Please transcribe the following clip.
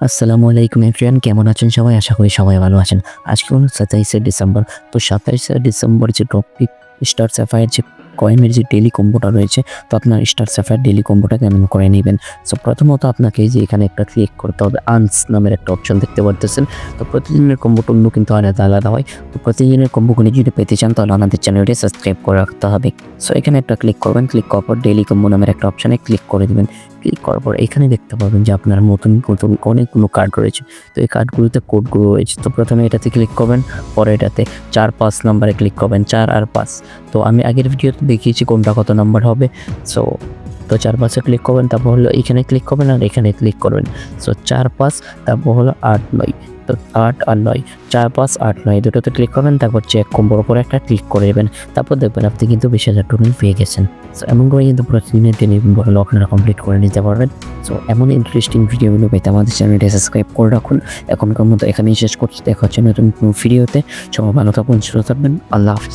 আসসালামু আলাইকুম এভরিওয়ান, কেমন আছেন সবাই? আশা করি সবাই ভালো আছেন। আজকে হলো ২৭শে ডিসেম্বর। তো ২৭শে ডিসেম্বর যে টপিক স্টার স্যাফায়ার যে কয়েনের যে ডেইলি কম্বোটা রয়েছে, তো আপনার স্টার স্যাফায়ার ডেইলি কম্বোটা কেমন করে নেবেন। সো প্রথমত আপনাকে এই যে এখানে একটা ক্লিক করতে হবে, আর্নস নামের একটা অপশন দেখতে পারতেছেন। তো প্রতিদিনের কম্বো টন্য কিন্তু আলাদা আলাদা হয়। তো প্রতিদিনের কম্বোগুলি যদি পেতে চান তাহলে আমাদের চ্যানেলটি সাবস্ক্রাইব করে রাখতে হবে। সো এখানে একটা ক্লিক করবেন, ক্লিক করার পর ডেইলি কম্বো নামের একটা অপশনে ক্লিক করে দিবেন। ক্লিক করার পর এখানে দেখতে পাবেন যে আপনার নতুন নতুন অনেকগুলো কার্ড রয়েছে। তো এই কার্ডগুলোতে কোডগুলো রয়েছে। তো প্রথমে এটাতে ক্লিক করবেন, পরে এটাতে ৪-৫ নাম্বারে ক্লিক করবেন, ৪ আর ৫। তো আমি আগের ভিডিওতে দেখিয়েছি কোনটা কত নাম্বার হবে। সো ৪-৫ ক্লিক করবেন, তারপর হলো এখানে ক্লিক করবেন আর এখানে ক্লিক করবেন। সো ৪-৫, তারপর হলো ৮-৯। তো ৮ আর ৯, ৪-৫, ৮-৯ দুটোতে ক্লিক করবেন, তারপর চেক কম্বোর উপরে একটা ক্লিক করে দেবেন। তারপর দেখবেন আপনি কিন্তু ২০,০০০ টোকেন পেয়ে গেছেন। সো এমন করে কিন্তু প্রতিদিনের ডেইলি কম্বোগুলো আপনারা কমপ্লিট করে নিতে পারবেন। সো এমন ইন্টারেস্টিং ভিডিওগুলো পেতে আমাদের চ্যানেলটি সাবস্ক্রাইব করে রাখুন। এখনকার মতো এখানেই শেষ করছি, দেখা হচ্ছে নতুন কোনো ভিডিওতে। সবাই ভালো থাকুন, সুস্থ থাকবেন। আল্লাহ হাফেজ।